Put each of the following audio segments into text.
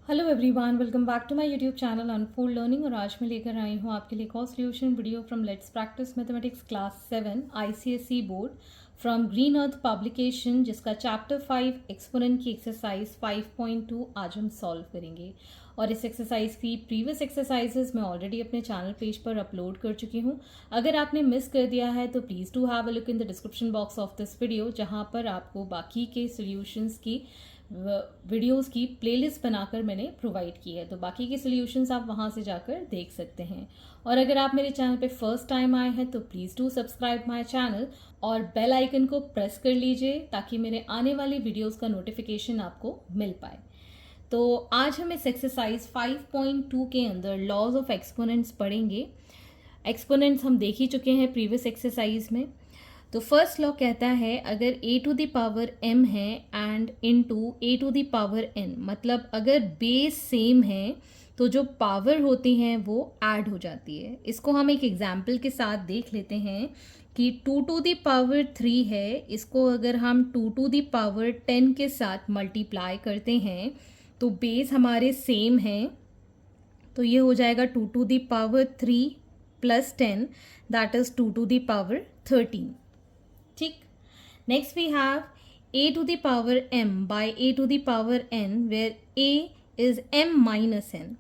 Hello everyone, welcome back to my YouTube channel unfold learning. और आज मैं लेकर आई हूँ आपके लिए एक और solution video from let's practice mathematics class 7 ICSE board from green earth publication, जिसका चैप्टर 5 एक्सपोनेंट की एक्सरसाइज 5.2 आज हम सॉल्व करेंगे। और इस एक्सरसाइज की प्रीवियस एक्सरसाइजेज मैं ऑलरेडी अपने चैनल पेज पर अपलोड कर चुकी हूँ। अगर आपने मिस कर दिया है तो please do have a look in the description box of this video, जहाँ पर आपको बाकी के सॉल्यूशंस की वीडियोस की प्लेलिस्ट बनाकर मैंने प्रोवाइड की है, तो बाकी के सॉल्यूशंस आप वहां से जाकर देख सकते हैं। और अगर आप मेरे चैनल पे फर्स्ट टाइम आए हैं तो please do subscribe my channel और बेल आइकन को प्रेस कर लीजिए ताकि मेरे आने वाली वीडियोस का नोटिफिकेशन आपको मिल पाए। तो आज हम इस एक्सरसाइज 5.2 के अंदर लॉज ऑफ एक्सपोनेंट्स पढ़ेंगे। एक्सपोनेंट्स हम देख ही चुके हैं प्रीवियस एक्सरसाइज में। तो फर्स्ट लॉ कहता है अगर a to the power m है and into a to the power n, मतलब अगर बेस सेम है तो जो पावर होती हैं वो ऐड हो जाती है। इसको हम एक एग्जाम्पल के साथ देख लेते हैं कि 2 टू द पावर 3 है, इसको अगर हम 2 टू द पावर 10 के साथ मल्टीप्लाई करते हैं तो बेस हमारे सेम हैं, तो ये हो जाएगा 2 to the power 3 plus 10, that is 2 to the power 13। ठीक। Next we have a to the power m by a to the power n, where a is m minus n।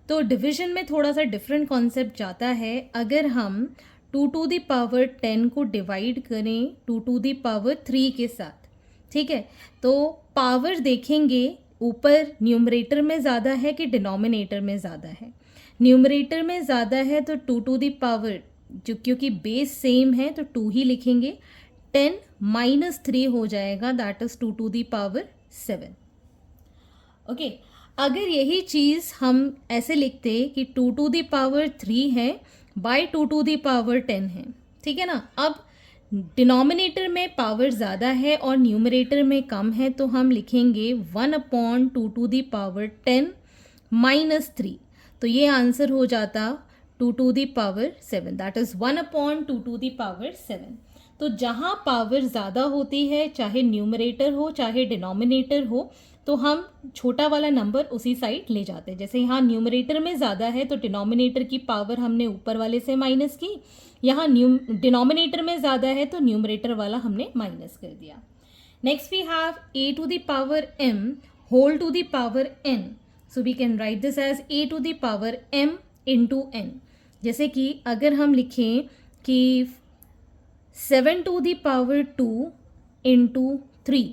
तो division में थोड़ा सा डिफरेंट कॉन्सेप्ट जाता है। अगर हम 2 to the power 10 को डिवाइड करें 2 टू द पावर 3 के साथ, ठीक है, तो पावर देखेंगे ऊपर न्यूमरेटर में ज़्यादा है कि डिनोमिनेटर में ज़्यादा है। न्यूमरेटर में ज़्यादा है तो 2 टू द पावर, जो क्योंकि बेस सेम है तो 2 ही लिखेंगे। 10 माइनस 3 हो जाएगा, that is 2 to the power 7। Okay, अगर यही चीज़ हम ऐसे लिखते कि 2 टू द पावर 3 है बाय 2 टू द पावर 10 है, ठीक है ना। अब डिनोमिनेटर में पावर ज़्यादा है और न्यूमरेटर में कम है, तो हम लिखेंगे 1/2 टू द पावर 10 माइनस 3, तो ये आंसर हो जाता 2 to the power 7, that is 1/2 to the power 7। तो जहाँ पावर ज़्यादा होती है, चाहे न्यूमरेटर हो चाहे डिनोमिनेटर हो, तो हम छोटा वाला नंबर उसी साइड ले जाते हैं। जैसे यहाँ न्यूमरेटर में ज़्यादा है तो डिनोमिनेटर की पावर हमने ऊपर वाले से माइनस की, यहाँ डिनोमिनेटर में ज़्यादा है तो न्यूमरेटर वाला हमने माइनस कर दिया। Next we have a to the power m whole to the power n, so we can write this as a to the power m into n। जैसे कि अगर हम लिखें कि 7 टू द पावर 2 इंटू 3,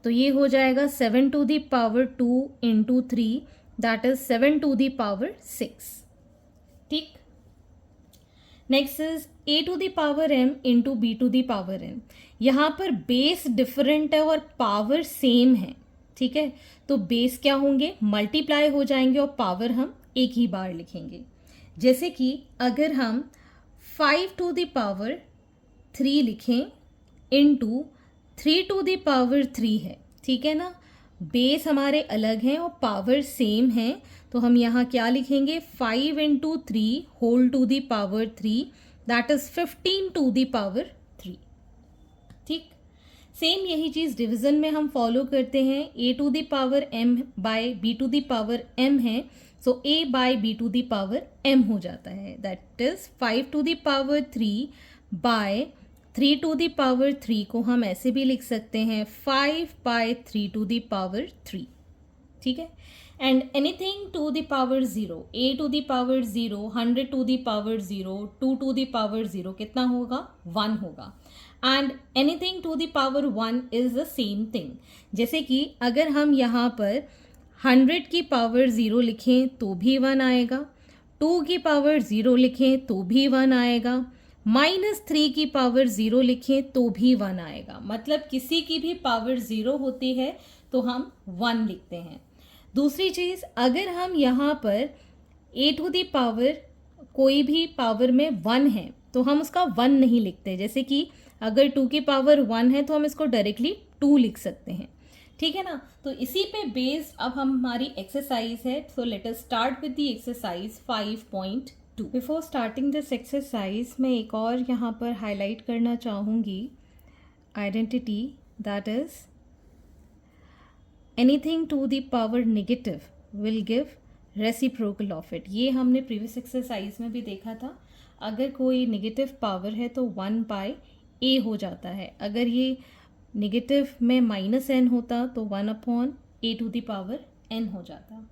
तो ये हो जाएगा 7 to the power 2 into 3, that is 7 to the power 6। ठीक। Next is a to the power m into b to the power n। यहाँ पर बेस डिफरेंट है और पावर सेम है, ठीक है, तो बेस क्या होंगे, मल्टीप्लाई हो जाएंगे और पावर हम एक ही बार लिखेंगे। जैसे कि अगर हम 5 टू द पावर 3 लिखें इंटू 3 टू द पावर 3 है, ठीक है ना, बेस हमारे अलग हैं और पावर सेम है, तो हम यहाँ क्या लिखेंगे 5 into 3 whole to the power 3, that is 15 to the power 3। ठीक। सेम यही चीज़ डिवीजन में हम फॉलो करते हैं। a to the power m by b to the power m है, so a by b to the power m हो जाता है, that is 5 to the power 3 by 3 to the power 3 को हम ऐसे भी लिख सकते हैं 5 बाय 3 टू द पावर 3। ठीक है। And anything to the power 0, a to the power 0, 100 to the power 0, 2 to the power 0 कितना होगा, 1 होगा। And anything to the power 1 is the same thing. जैसे कि अगर हम यहाँ पर 100 की पावर 0 लिखें तो भी 1 आएगा, 2 की पावर 0 लिखें तो भी 1 आएगा, -3 की पावर 0 लिखें तो भी 1 आएगा। मतलब किसी की भी पावर 0 होती है तो हम 1 लिखते हैं। दूसरी चीज़, अगर हम यहाँ पर a टू द पावर कोई भी पावर में 1 है तो हम उसका 1 नहीं लिखते। जैसे कि अगर 2 की पावर 1 है तो हम इसको डायरेक्टली 2 लिख सकते हैं, ठीक है ना। तो इसी पे बेस्ड अब हमारी एक्सरसाइज है, so let us start with the exercise 5.2। Before starting this exercise मैं एक और यहाँ पर हाईलाइट करना चाहूँगी identity, that is anything to the power negative will give reciprocal of it. ये हमने प्रीवियस एक्सरसाइज में भी देखा था, अगर कोई नेगेटिव पावर है तो 1/a हो जाता है, अगर ये नेगेटिव में -n होता तो 1/a⁴n हो जाता।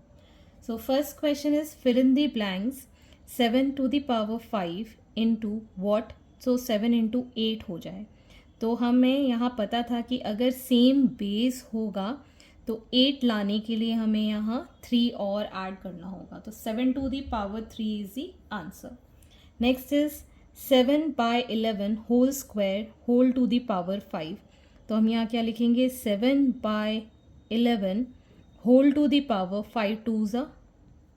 So first question is fill in the blanks 7⁵ into what, सो 7 इंटू 8 हो जाए। तो हमें यहाँ पता था कि अगर सेम बेस होगा तो 8 लाने के लिए हमें यहाँ 3 और ऐड करना होगा, तो 7⁵ is the answer. Next is 7/11 whole square whole to the power 5। तो हम यहाँ क्या लिखेंगे, 7/11 whole to the power 5 2s are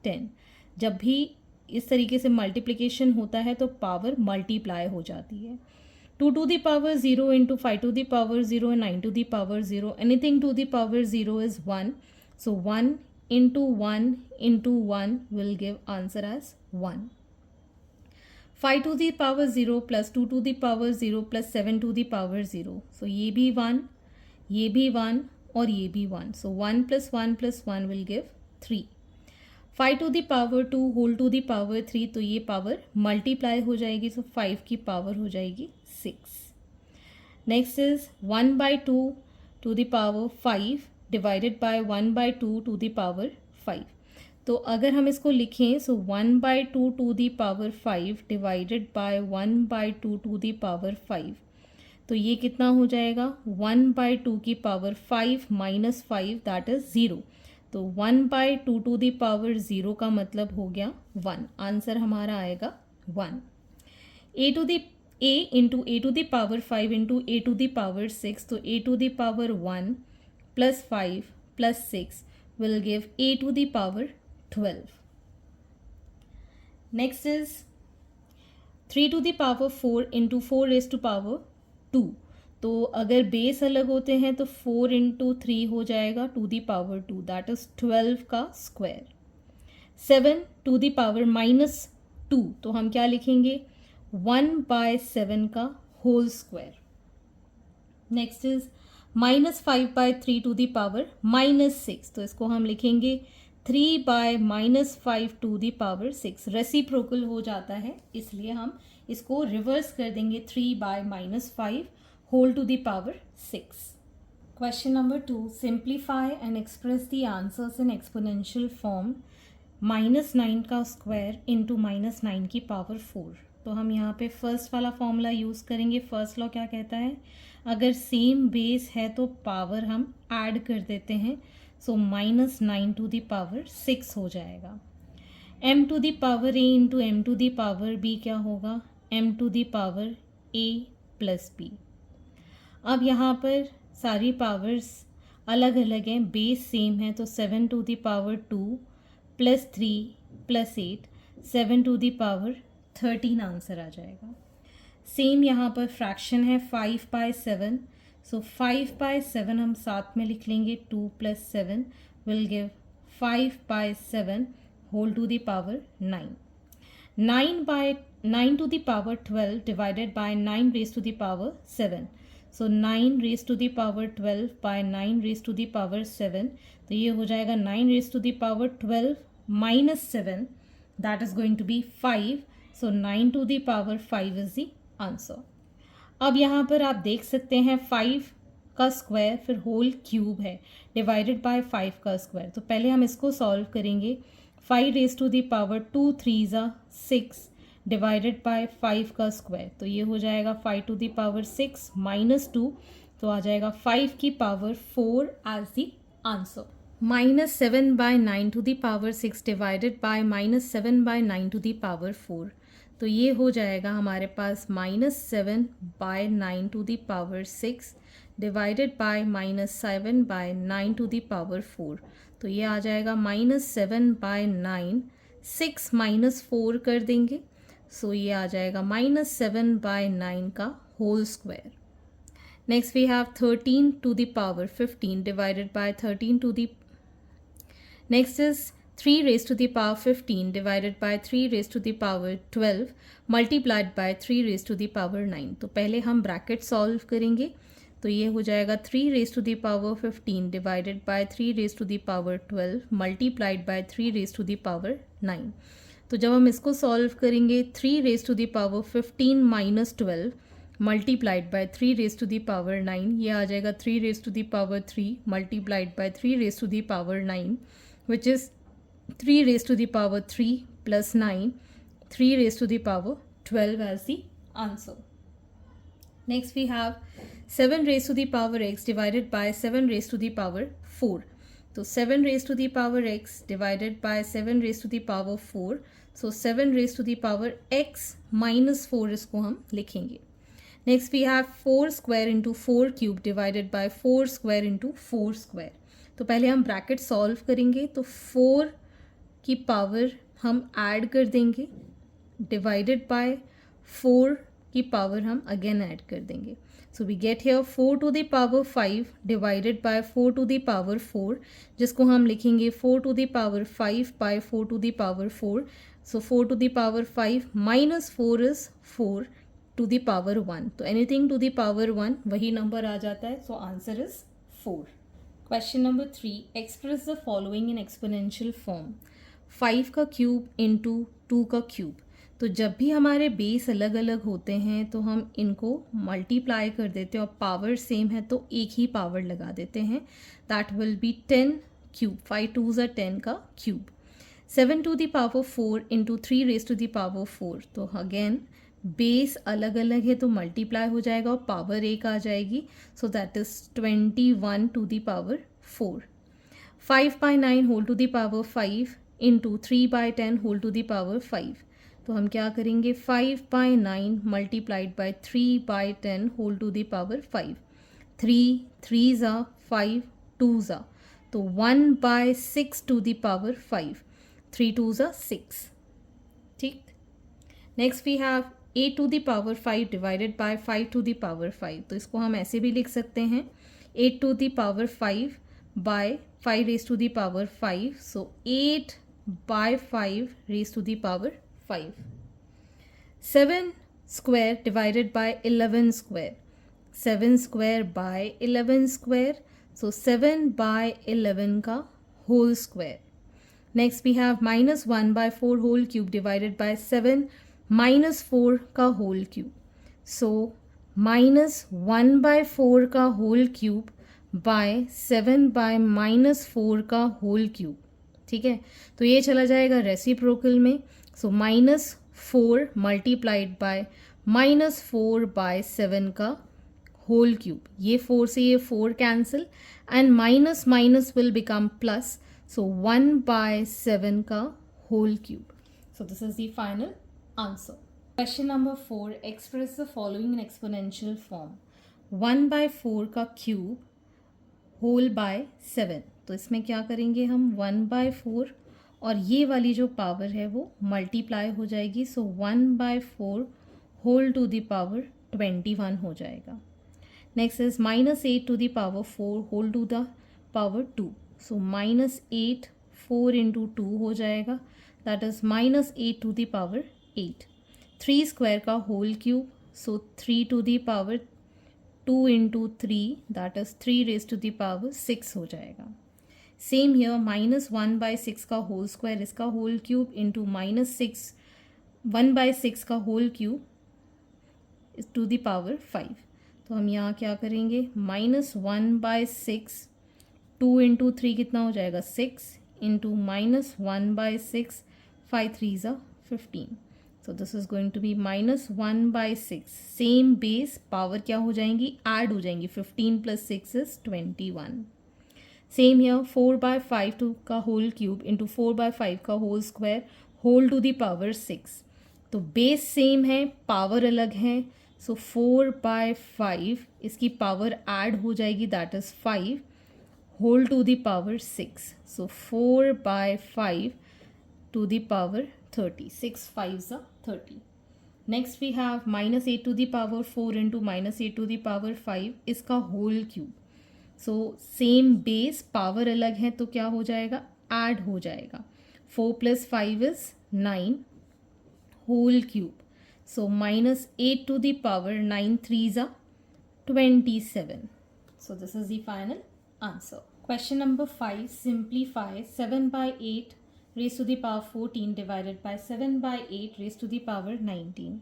10। जब भी इस तरीके से मल्टीप्लिकेशन होता है तो पावर मल्टीप्लाई हो जाती है। 2 to the power 0 into 5 to the power 0 and 9 to the power 0, anything to the power 0 is 1, so 1 into 1 into 1 will give answer as 1। 5 to the power 0 plus 2 to the power 0 plus 7 to the power 0, so ये भी 1, ये भी 1 और ये भी 1, so 1 plus 1 plus 1 will give 3। 5 to the power 2 whole to the power 3, तो ये power multiply हो जाएगी, so 5 की पावर हो जाएगी 6। Next is 1/2 to the power 5 divided by 1/2 to the power 5। तो अगर हम इसको लिखें, so 1/2 to the power 5 divided by 1/2 to the power 5, तो ये कितना हो जाएगा, 1/2 की पावर 5 माइनस 5 दैट इज 0, तो 1/2 टू द पावर 0 का मतलब हो गया 1, आंसर हमारा आएगा 1। a into a to the power 5 into a to the power 6, तो a to the power 1 plus 5 plus 6 will give a to the power 12। Next is 3 to the power 4 into 4 raise to power 2, तो अगर base अलग होते हैं तो 4 into 3 हो जाएगा to the power 2, that is 12 का स्क्वायर। 7 टू द पावर -2, तो हम क्या लिखेंगे, 1/7 का whole square. Next is -5/3 to the power -6, तो इसको हम लिखेंगे 3/-5 टू द पावर 6, रेसिप्रोकल हो जाता है इसलिए हम इसको रिवर्स कर देंगे, 3/-5 whole to the power 6। Question number 2, simplify and express the answers in exponential form -9 का स्क्वायर इंटू -9 की पावर 4। तो हम यहाँ पे फर्स्ट वाला फॉर्मूला यूज़ करेंगे। फर्स्ट लॉ क्या कहता है, अगर सेम बेस है तो पावर हम ऐड कर देते हैं, सो -9 टू द पावर 6 हो जाएगा। m to the power a into m to the power b क्या होगा, m to the power a plus b। अब यहाँ पर सारी पावर्स अलग अलग हैं, बेस सेम है, तो 7 to the power 2 plus 3 plus 8, 7 to the power 13 answer आ जाएगा। सेम यहाँ पर फ्रैक्शन है 5/7, सो 5/7 हम साथ में लिख लेंगे, 2 plus 7 will give 5/7 whole to the power 9। 9 to the power 12 divided by 9 raise to the power 7, so 9 raise to the power 12 by 9 raise to the power 7, तो ये हो जाएगा 9 raise to the power 12 minus 7, that is going to be 5, so 9 to the power 5 is the answer. अब यहाँ पर आप देख सकते हैं 5 का स्क्वायर फिर होल क्यूब है डिवाइडेड बाय 5 का स्क्वायर, तो पहले हम इसको सॉल्व करेंगे। 5 raise to the power 2 3s are 6 divided by 5 का स्क्वायर, तो ये हो जाएगा 5 टू द पावर 6 माइनस 2, तो आ जाएगा 5 की power 4 as the answer. -7/9 to the power 6 divided by -7/9 to the power 4, तो ये हो जाएगा हमारे पास -7/9 to the power 6 divided by -7/9 to the power 4, तो ये आ जाएगा -7/9, 6 माइनस 4 कर देंगे, सो ये आ जाएगा -7/9 का whole square. Next we have 13 to the power 15 divided by 13 to the, next is 3 raise to the power 15 divided by 3 raise to the power 12 multiplied by 3 raise to the power 9, तो पहले हम bracket solve करेंगे। तो ये हो जाएगा 3 raise to the power 15 divided by 3 raise to the power 12 multiplied by 3 raise to the power 9। तो जब हम इसको सॉल्व करेंगे 3 raise to the power 15 minus 12 multiplied by 3 raise to the power 9, ये आ जाएगा 3 raise to the power 3 multiplied by 3 raise to the power 9 which is 3 raise to the power 3 plus 9, 3 raised to the power 12 as the answer. Next we have 7 raised to the power x divided by 7 raised to the power 4. तो 7 raised to the power x divided by 7 raised to the power 4. So 7 raised to the power x minus 4 इसको हम लिखेंगे. Next we have 4 square into 4 cube divided by 4 square into 4 square. तो पहले हम bracket solve करेंगे तो 4 की power हम ऐड कर देंगे डिवाइडेड बाय 4 की पावर हम अगेन ऐड कर देंगे. So we get here 4 to the power 5 divided by 4 to the power 4, जिसको हम लिखेंगे 4 to the power 5 by 4 to the power 4. So 4 to the power 5 minus 4 is 4 to the power 1. तो anything to the power 1 वही number आ जाता है. So answer is 4. Question number 3, express the following in exponential form. 5 का cube into 2 का cube. तो जब भी हमारे बेस अलग अलग होते हैं तो हम इनको मल्टीप्लाई कर देते हैं और पावर सेम है तो एक ही पावर लगा देते हैं. That will be 10 cube. 5 2s are 10 का cube. 7 to the power 4 into 3 raise to the power 4. तो अगेन बेस अलग अलग है तो मल्टीप्लाई हो जाएगा और पावर एक आ जाएगी. So that is 21 to the power 4. 5 by 9 whole to the power 5 into 3 by 10 whole to the power 5. तो हम क्या करेंगे 5 by 9 multiplied by 3 by 10 whole to the power 5. 3 3s are 5 2s are. तो 1 by 6 to the power 5. 3 2s are 6. ठीक. Next we have 8 to the power 5 divided by 5 to the power 5. तो इसको हम ऐसे भी लिख सकते हैं 8 to the power 5 by 5 raise to the power 5. So 8 by 5 raised to the power 5. 7 square divided by 11 square. 7 square by 11 square. So 7 by 11 का whole square. Next we have minus 1 by 4 whole cube divided by 7 minus 4 का whole cube. So minus 1 by 4 का whole cube by 7 by minus 4 का whole cube. ठीक है. तो ये चला जाएगा रेसिप्रोकल में. So minus 4 multiplied by minus 4 by 7 का होल क्यूब. ये 4 से ये 4 cancel and minus minus will become plus. So 1 by 7 का whole cube. So this is the final answer. Question number 4, express the following in exponential form. 1 by 4 का cube whole bye 7. तो इसमें क्या करेंगे हम 1 by 4 और ये वाली जो पावर है वो मल्टीप्लाई हो जाएगी. So 1 by 4 whole to the power 21 हो जाएगा. Next is minus 8 to the power 4 whole to the power 2. So minus 8 4 into 2 हो जाएगा. That is minus 8 to the power 8. 3 square का whole cube. So 3 to the power 2 into 3 that is 3 raise to the power 6 हो जाएगा. Same here minus 1 by 6 का whole square इसका whole cube into minus 1 by 6 का whole cube to the power 5. तो हम यहाँ क्या करेंगे माइनस 1 by 6 2 इंटू 3 कितना हो जाएगा 6 into minus 1 by 6 5 3s are 15. So this is going to be minus 1 by 6. Same base power क्या हो जाएंगी ऐड हो जाएंगी. 15 plus 6 is 21. Same here 4 by 5 to का होल क्यूब इंटू 4 by 5 का whole square whole to the power 6. तो base same है power अलग है. सो 4 by 5 इसकी पावर ऐड हो जाएगी that is 5 whole to the power 6. So 4 by 5 to the power 30. 6 5s are 30. Next we have minus 8 to the power 4 into minus 8 to the power 5 इसका whole cube. So same base power अलग है तो क्या हो जाएगा add हो जाएगा. 4 plus 5 is 9 whole cube. So minus 8 to the power 9 3s are 27. So this is the final answer. Question number 5. Simplify 7 by 8 raised to the power 14 divided by 7 by 8 raised to the power 19.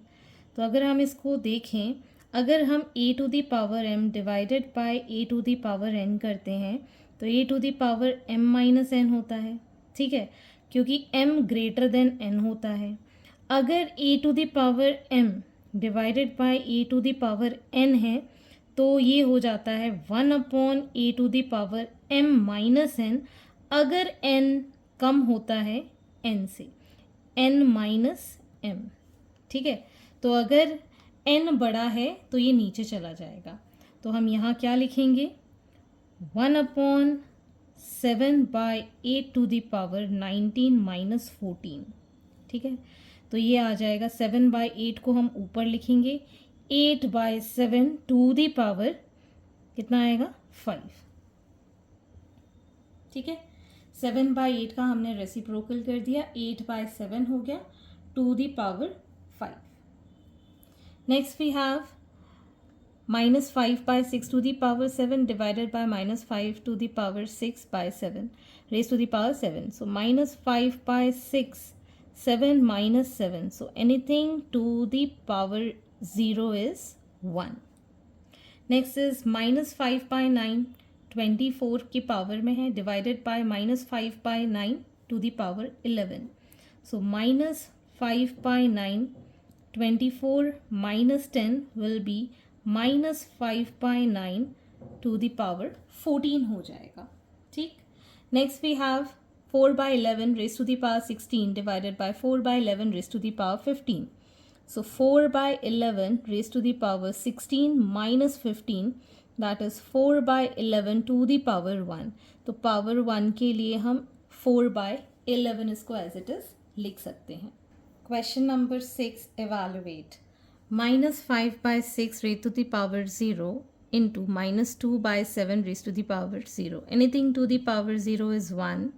तो अगर हम इसको देखें, अगर हम a to the power m divided by a to the power n करते हैं तो a to the power m minus n होता है, ठीक है, क्योंकि m greater than n होता है. अगर a to the power m divided by a to the power n है तो ये हो जाता है 1/a to the power m minus n, अगर n कम होता है n से, n minus m, ठीक है. तो अगर n बड़ा है तो ये नीचे चला जाएगा, तो हम यहाँ क्या लिखेंगे 1/7 by 8 to the power 19 minus 14, ठीक है. तो ये आ जाएगा 7 by 8 को हम ऊपर लिखेंगे, 8 by 7 to the power कितना आएगा 5, ठीक है. 7 by 8 का हमने रेसिप्रोकल कर दिया, 8 by 7 हो गया to the power 5. Next we have -5 by 6 to the power 7 divided by -5 to the power 6 by 7 raised to the power 7. So -5 by 6, 7 minus 7. So anything to the power 0 is 1. Next is -5 by 9, 24 की power में है, divided by -5 by 9 to the power 11. So -5 by 9, 24 minus 10 will be -5 by 9 to the power 14 हो जाएगा, ठीक. Next we have 4 by 11 raised to the power 16 divided by 4 by 11 raised to the power 15. So 4 by 11 raised to the power 16 minus 15, that is 4 by 11 to the power 1. तो power 1 के लिए हम 4 by 11 इसको as it is लिख सकते हैं. Question number 6. Evaluate. -5 by 6 raised to the power 0 into -2 by 7 raised to the power 0. Anything to the power 0 is 1.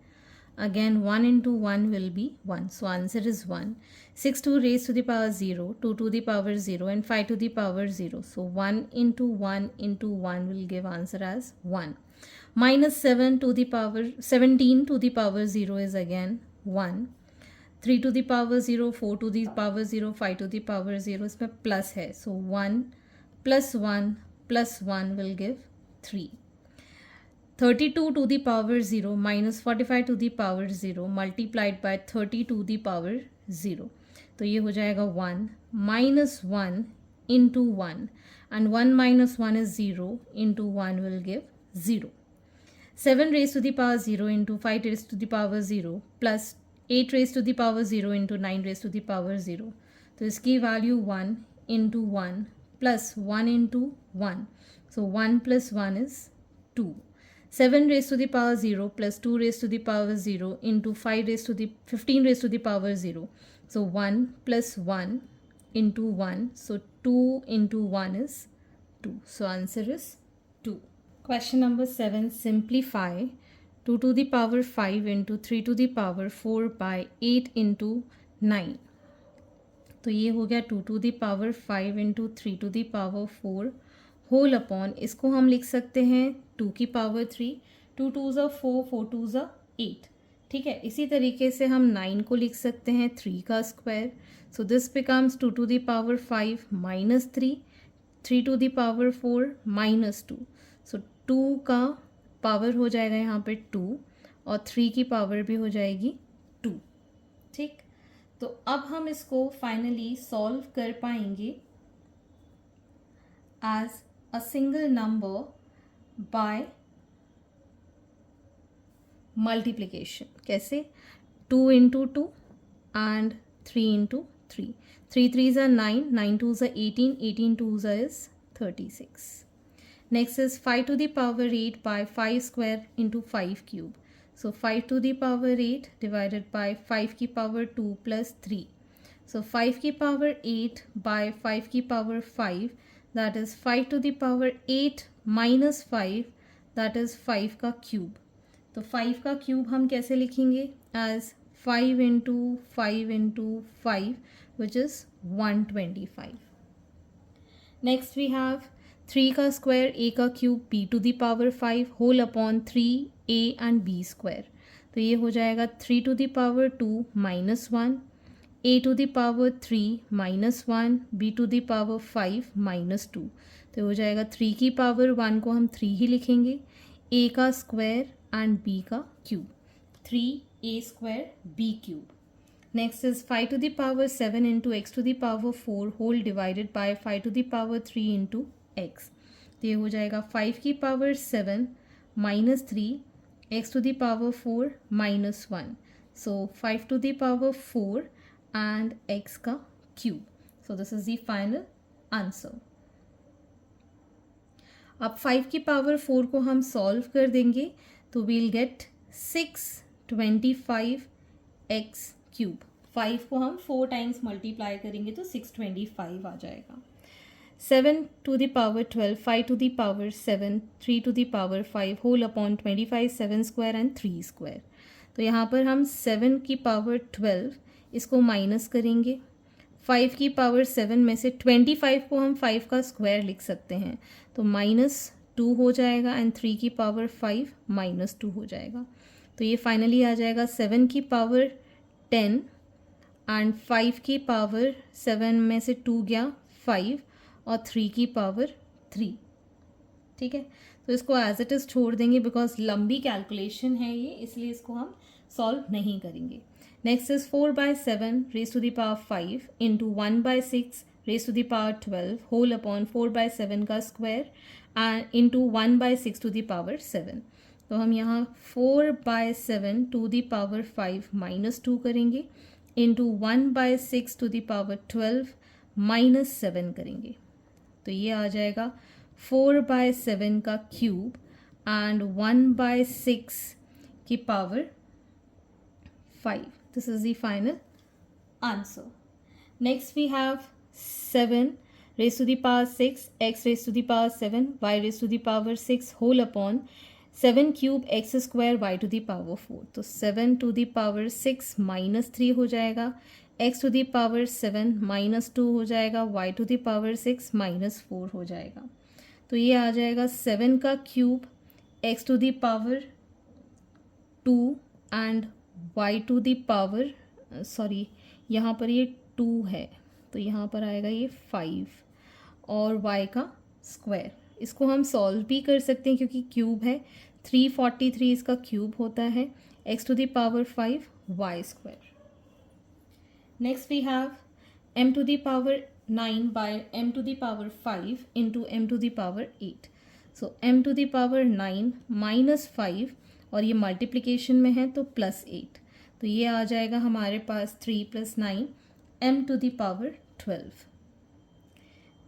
Again 1 into 1 will be 1. So answer is 1. 6 to raised to the power 0, 2 to the power 0 and 5 to the power 0. So 1 into 1 into 1 will give answer as 1. -7 to the power 17 to the power 0 is again 1. 3 to the power 0, 4 to the power 0, 5 to the power 0, इसमें plus है. So 1 plus 1 plus 1 will give 3. 32 to the power 0 minus 45 to the power 0 multiplied by 30 to the power 0. तो ये हो जाएगा 1 minus 1 into 1 and 1 minus 1 is 0 into 1 will give 0. 7 raised to the power 0 into 5 raised to the power 0 plus 8 raised to the power 0 into 9 raised to the power 0. तो इसकी value 1 into 1 plus 1 into 1. So 1 plus 1 is 2. 7 raised to the power 0 plus 2 raised to the power 0 into 5 raised to the 15 raised to the power 0. So 1 plus 1 into 1. So 2 into 1 is 2. So answer is 2. Question number 7. Simplify 2 to the power 5 into 3 to the power 4 by 8 into 9. तो ये हो गया 2 to the power 5 into 3 to the power 4 whole upon, इसको हम लिख सकते हैं 2 की power 3, 2 2s are 4, 4 2s are 8, ठीक है. इसी तरीके से हम 9 को लिख सकते हैं 3 का square. So this becomes 2 to the power 5 minus 3, 3 to the power 4 minus 2. सो 2 का पावर हो जाएगा यहाँ पे 2 और 3 की पावर भी हो जाएगी 2, ठीक. तो अब हम इसको फाइनली सॉल्व कर पाएंगे as a single number by multiplication. कैसे? 2 into 2 and 3 into 3. 3 3s are 9, 9 2s are 18, 18 2s is 36. Next is 5 to the power 8 by 5 square into 5 cube. So 5 to the power 8 divided by 5 की power 2 plus 3. So 5 की power 8 by 5 की power 5, that is 5 to the power 8 minus 5, that is 5 का cube. तो 5 का cube हम कैसे लिखेंगे? as 5 into 5 into 5, which is 125. Next we have 3 का स्क्वायर a का cube b to the power 5 whole upon 3a and b square. तो ये हो जाएगा 3 to the power 2 minus 1, a to the power 3 minus 1, b to the power 5 minus 2। तो हो जाएगा 3 की पावर 1 को हम 3 ही लिखेंगे, a का स्क्वायर एंड b का cube, 3a square b cube. Next is 5 to the power 7 into x to the power 4 whole divided by 5 to the power 3 into x। तो ये हो जाएगा 5 की power 7 minus 3 x to the power 4 minus 1। So 5 to the power 4 and x का cube. So this is the final answer. अब 5 की power 4 को हम सॉल्व कर देंगे तो वील गेट 625 x क्यूब। 5 को हम 4 टाइम्स मल्टीप्लाई करेंगे तो 625 आ जाएगा। 7 to the power 12, 5 to the power 7, 3 to the power 5 whole upon 25, 7 square and 3 square. तो यहाँ पर हम 7 की पावर 12 इसको माइनस करेंगे, 5 की पावर 7 में से 25 को हम 5 का स्क्वायर लिख सकते हैं तो -2 हो जाएगा एंड 3 की पावर 5 -2 हो जाएगा। तो ये फाइनली आ जाएगा 7 की पावर 10 एंड 5 की पावर 7 में से 2 गया 5 और 3 की पावर 3। ठीक है, तो इसको एज इट इज़ छोड़ देंगे बिकॉज लंबी कैलकुलेशन है ये, इसलिए इसको हम सॉल्व नहीं करेंगे। Next is 4/7 raise to the power 5 into 1/6 raise to the power 12 whole upon 4/7 का square and into 1/6 to the power 7। तो हम यहाँ 4/7 टू द पावर 5 -2 करेंगे इंटू 1/6 टू द पावर 12 -7 करेंगे। तो ये आ जाएगा 4/7 का क्यूब एंड 1/6 की power 5। This is the final answer. Next we have 7 raised to the power 6 x raised to the power 7 y raised to the power 6 whole upon 7 cube x square y to the power 4। तो 7 to the power 6 -3 हो जाएगा, x to the power 7 -2 हो जाएगा, y to the power 6 -4 हो जाएगा। तो ये आ जाएगा 7 का cube x to the power 2 and y to the power sorry यहाँ पर ये 2 है तो यहाँ पर आएगा ये 5 और y का स्क्वायर। इसको हम सॉल्व भी कर सकते हैं क्योंकि क्यूब है, 343 इसका क्यूब होता है, x to the power 5 y square. Next we have m to the power 9 by m to the power 5 into m to the power 8। So m to the power 9 -5 और ये मल्टीप्लिकेशन में है तो +8। तो ये आ जाएगा हमारे पास 3 + 9 m टू द पावर 12।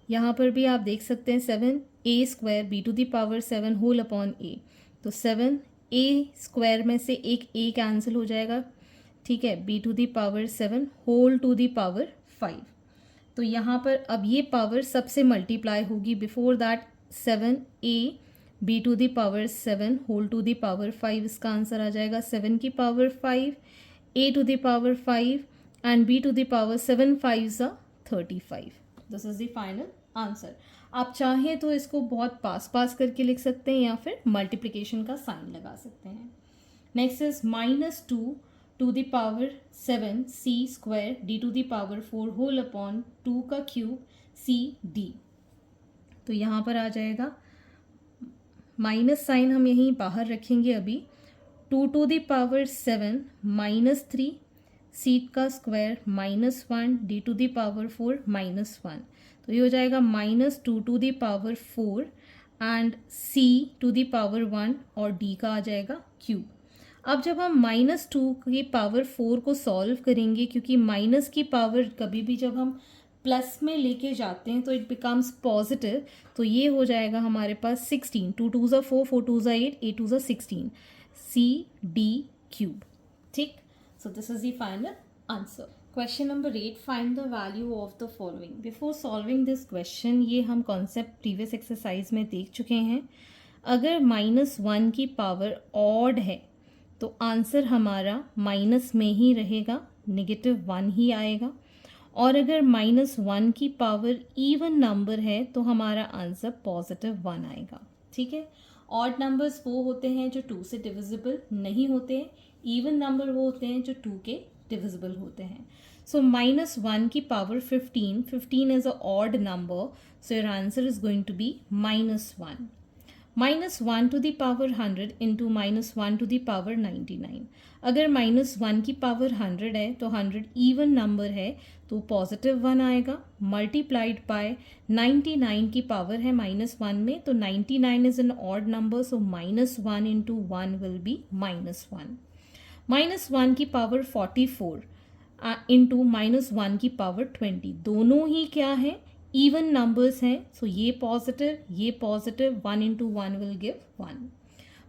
यहाँ पर भी आप देख सकते हैं 7a square b to the power 7 whole upon a। तो 7a स्क्वायर में से एक a कैंसिल हो जाएगा, ठीक है, b to the power 7 whole to the power 5। तो यहाँ पर अब ये पावर सबसे मल्टीप्लाई होगी, before that 7a b to the power 7 whole to the power 5। इसका आंसर आ जाएगा 7 की power 5 a to the power 5 and b to the power 7 5 35। This is the final answer. आप चाहें तो इसको बहुत पास करके लिख सकते हैं या फिर मल्टीप्लिकेशन का साइन लगा सकते हैं। Next is -2 to the power 7 c square d to the power 4 whole upon 2 का क्यूब c d। तो यहाँ पर आ जाएगा माइनस साइन हम यहीं बाहर रखेंगे अभी, 2 टू द पावर 7 -3 c का square -1 d to the power 4 -1। तो ये हो जाएगा -2 to the power 4 and c to the power 1 और d का आ जाएगा क्यूब। अब जब हम -2 की पावर 4 को सॉल्व करेंगे, क्योंकि माइनस की पावर कभी भी जब हम प्लस में लेके जाते हैं तो इट बिकम्स पॉजिटिव, तो ये हो जाएगा हमारे पास 16, 2 2 ज़ा 4, 4 2 ज़ा 8, 8 2 ज़ा 16 c d क्यूब। ठीक, so this is the final answer. Question number 8, find the value of the following. Before solving this question, ये हम कॉन्सेप्ट प्रीवियस एक्सरसाइज में देख चुके हैं। अगर -1 की पावर ऑड है तो आंसर हमारा माइनस में ही रहेगा, -1 ही आएगा। और अगर -1 की पावर इवन नंबर है तो हमारा आंसर +1 आएगा। ठीक है, ऑड नंबर्स वो होते हैं जो 2 से डिविजिबल नहीं होते हैं, इवन नंबर वो होते हैं जो 2 के डिविजिबल होते हैं। सो -1 की power 15, 15 is a odd number, so your answer is going to be -1। -1 to the power 100 into -1 to the power 99। अगर -1 की पावर 100 है तो 100 इवन नंबर है तो +1 आएगा, मल्टीप्लाइड बाय 99 की पावर है -1 में, तो 99 is an odd number, so -1 into 1 will be -1। -1 की पावर 44 इंटू -1 की पावर 20, दोनों ही क्या है, इवन नंबर्स हैं, सो ये positive, 1 into 1 will give 1।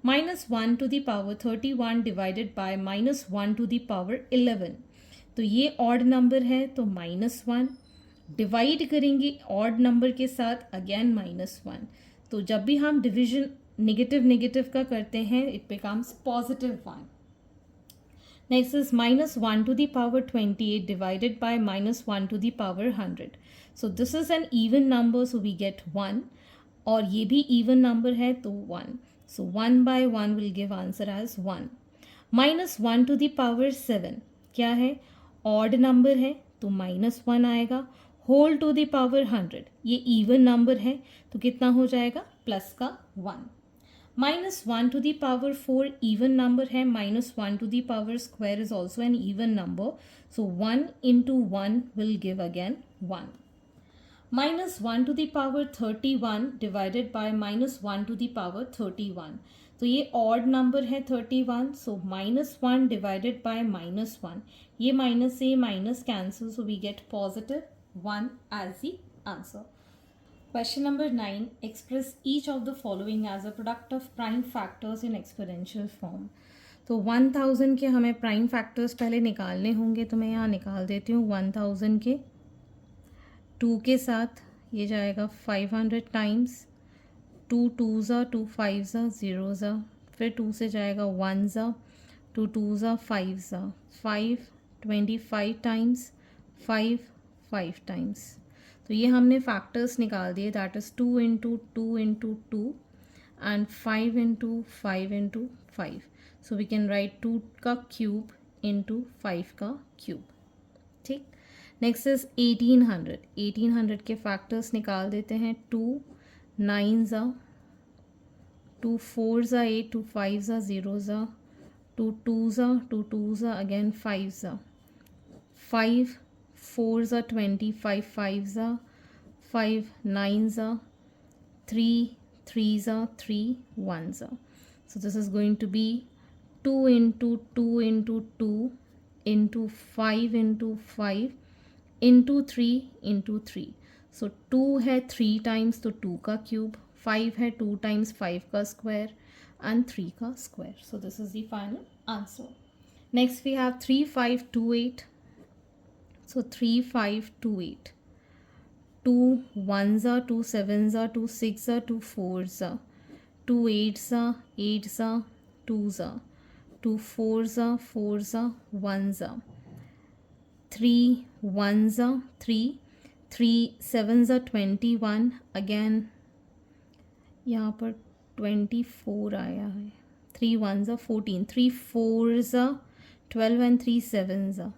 -1 to the power 31 divided by -1 to the power 11, तो ये ऑड नंबर है तो -1 डिवाइड करेंगे ऑड नंबर के साथ, अगेन -1। तो जब भी हम डिविजन नेगेटिव का करते हैं it becomes +1। Next is -1 to the power 28 divided by -1 to the power 100. So this is an even number, so we get 1. और ये भी even number है तो 1. So 1 by 1 will give answer as 1. -1 to the power 7 क्या है, odd number है तो -1 आएगा। whole to the power 100 ये even number है तो कितना हो जाएगा, प्लस का 1। -1 to the power 4 even number है, -1 to the power square is also an even number, so 1 into 1 will give again 1। -1 to the power 31 divided by -1 to the power 31, तो ये odd number है 31, so -1 divided by -1, ये minus से minus cancel, so we get +1 as the answer। Question number 9. Express each of the following as a product of prime factors in exponential form. तो 1000 के हमें prime factors पहले निकालने होंगे, तो मैं यहाँ निकाल देती हूँ। 1000 के 2 के साथ ये जाएगा 500 टाइम्स, 2 2 ज़ा, 2 5 ज़ा, 0 ज़ा, फिर 2 से जाएगा 1 ज़ा, 2 2 ज़ा, 5 ज़ा, 5 25 टाइम्स, 5 5 टाइम्स। तो ये हमने फैक्टर्स निकाल दिए, that is 2 into 2 into 2 and 5 into 5 into 5। So we can write 2 का क्यूब इंटू 5 का क्यूब। ठीक, नेक्स्ट इज 1800। 1800 के फैक्टर्स निकाल देते हैं। 2 9 ज़ा, 2 4 ज़ा 8, 2 5 ज़ा 0 ज़ा, 2 2 ज़ा, 2 2 ज़ा अगेन 5 ज़ा, 5 4 ज़ा 20, 5 5 ज़ा 5, 9 ज़ा 3, 3 ज़ा 3, 1 ज़ा। So this is going to be 2 into 2 into 2 into 5 into 5 into 3 into 3। So 2 है 3 टाइम्स तो 2 का क्यूब, 5 है 2 टाइम्स 5 का स्क्वायर एंड 3 का square. So this is the final answer। Next we have 3528। So 3528, 2 1 ज़ा, 2 7 ज़ा, 2 6 ज़ा, 2 4 ज़ा, 2 8 ज़ा, 8 ज़ा, 2 ज़ा, 2 4 ज़ा, 4 ज़ा, 1 ज़ा, 3 1 ज़ा 3, 3 7 ज़ा 21, अगेन यहाँ पर 24 आया है, 3 1 ज़ा 14, 3 4 ज़ा 12 एंड 3 7 ज़ा,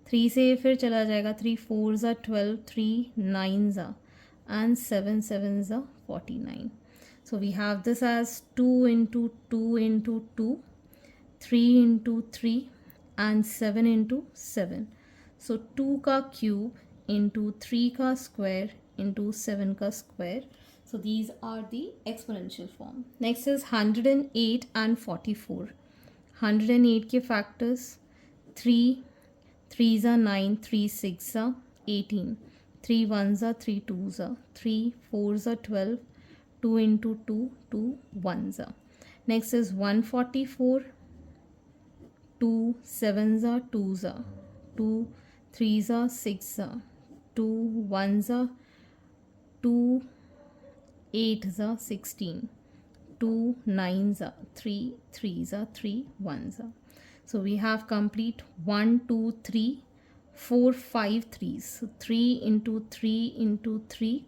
3 से फिर चला जाएगा, 3 4 ज़ा 12, 3 9 ज़ा एंड 7 7 ज़ा 49। So we have this as 2 into 2 into 2, 3 into 3 and 7 into 7. So 2 का cube into 3 का square into 7 का square. So these are the exponential form. Next is 108 and 44. 108 के factors 3 3 ज़ा 9, 3 6 ज़ा 18, 3 1 ज़ा 3 2 ज़ा 3 4 ज़ा 12, 2 into 2 2 1 ज़ा। Next is 144, 2 7 ज़ा 2 ज़ा, 2 3 ज़ा 6 ज़ा, 2 1 ज़ा 2 8 ज़ा 16, 2 9 ज़ा 3 3 ज़ा 3 1 ज़ा। So we have complete 1 2 3 4 5 3s. So 3 into 3 into 3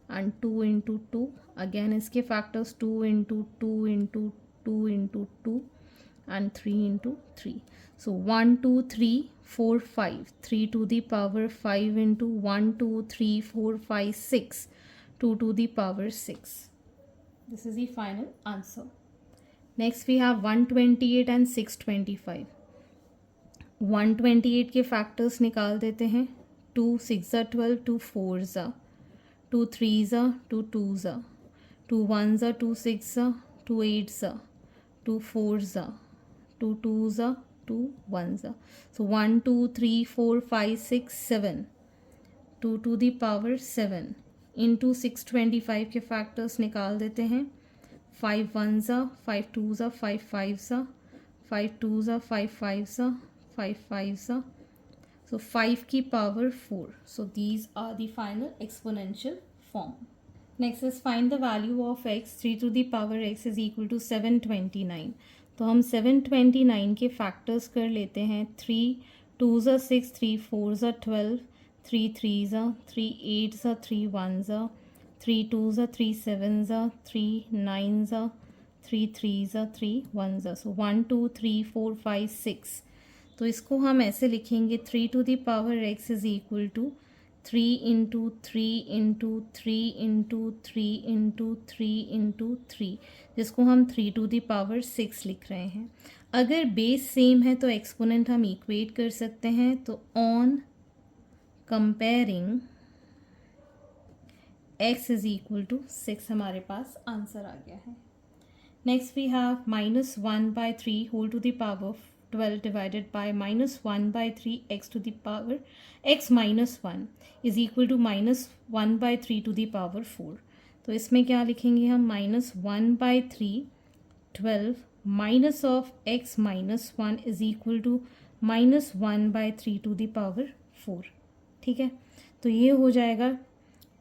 and 2 into 2. Again इसके factors 2 into 2 into 2 into 2 and 3 into 3. So 1 2 3 4 5. 3 to the power 5 into 1 2 3 4 5 6. 2 to the power 6. This is the final answer. Next we have 128 and 625. 128 के factors निकाल देते हैं. 2 6 12, 2 4 2 3 2 2 2 1 2 6 2 8 2 4 2 2 2 1. So 1 2 3 4 5 6 7. 2 to the power 7 into 625 के factors निकाल देते हैं. 5 1 5 2 5 5 5 2 5 5 5 5. So 5 की power 4. So these are the final exponential form. Next is find the value of x. 3 to the power x is equal to 729. तो हम 729 के फैक्टर्स कर लेते हैं. 3 2 6 3 4 12 3 3 3 8 3 1 3 2 3 7 3 9 3 3 3 1. So 1 2 3 4 5 6. तो इसको हम ऐसे लिखेंगे. 3 to the power x is equal to 3 into 3 into 3 into 3 into 3 into 3, जिसको हम 3 to the power 6 लिख रहे हैं. अगर बेस सेम है तो एक्सपोनेंट हम इक्वेट कर सकते हैं. तो on comparing x is equal to 6 हमारे पास आंसर आ गया है. Next we have -1/3 whole to the power 12 divided by -1/3 x to the power x minus 1 is equal to -1/3 to the power 4. तो इसमें क्या लिखेंगे हम? -1/3 12 minus of x minus 1 is equal to -1/3 to the power 4. ठीक है, तो ये हो जाएगा.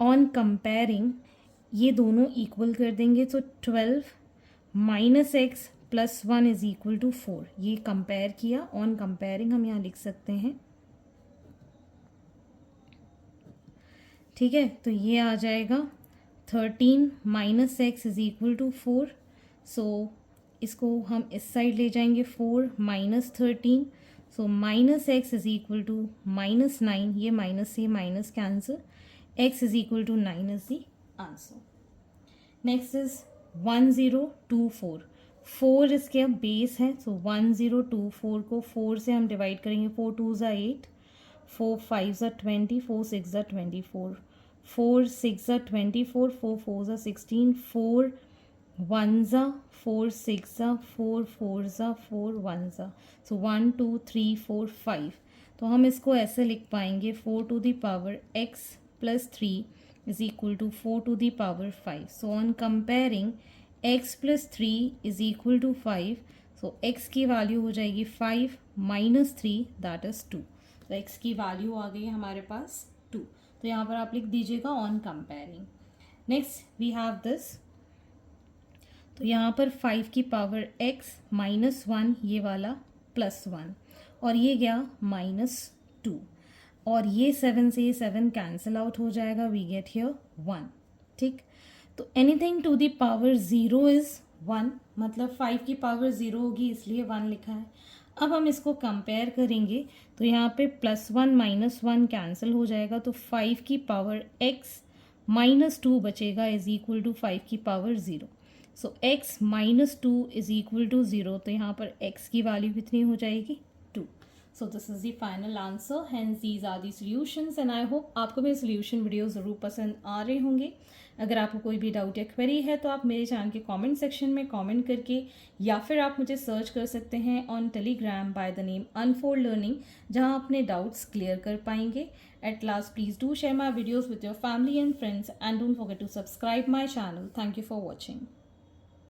ऑन कंपेयरिंग ये दोनों इक्वल कर देंगे. तो 12 minus x plus 1 is equal to 4. ये कंपेयर किया. ऑन कंपेयरिंग हम यहाँ लिख सकते हैं. ठीक है, तो ये आ जाएगा 13 minus x is equal to 4. So इसको हम इस साइड ले जाएंगे. 4 minus 13. So minus x is equal to -9. ये माइनस से minus cancel. X is equal to 9 is the answer. Next is 1024. 4 इसके अब बेस है. सो 1024 को 4 से हम डिवाइड करेंगे. 4 2 8, 4 5 20, 4 6 24, 4 6 24, 4 4 16, 4 1 4 6 4 4 4 1. सो 1 2 3 4 5. तो हम इसको ऐसे लिख पाएंगे. 4 to the power x plus 3 is equal to 4 to the power 5. So on comparing x plus 3 is equal to 5. So x की वैल्यू हो जाएगी 5 minus 3 that is 2. तो x की वैल्यू आ गई हमारे पास 2. तो यहाँ पर आप लिख दीजिएगा on comparing. Next we have this. तो यहाँ पर 5 की पावर x -1 ये वाला +1 और ये गया -2 और ये 7 से ये 7 कैंसिल आउट हो जाएगा. We get here 1. ठीक, तो anything to the power 0 is 1. मतलब 5 की पावर 0 होगी इसलिए 1 लिखा है. अब हम इसको कंपेयर करेंगे तो यहाँ पे +1 -1 कैंसिल हो जाएगा. तो 5 की पावर x -2 बचेगा इज इक्वल टू 5 की power 0. So x -2 is equal to 0. तो यहाँ पर x की वैल्यू कितनी हो जाएगी? 2. सो this is the final answer. Hence these are the solutions and I hope आपको मेरे सॉल्यूशन वीडियो ज़रूर पसंद आ रहे होंगे. अगर आपको कोई भी डाउट या क्वेरी है तो आप मेरे चैनल के कमेंट सेक्शन में कमेंट करके या फिर आप मुझे सर्च कर सकते हैं on Telegram by the name Unfold Learning, जहां अपने डाउट्स क्लियर कर पाएंगे. At last please do share my videos with your family and friends and don't forget to subscribe my channel. Thank you for watching.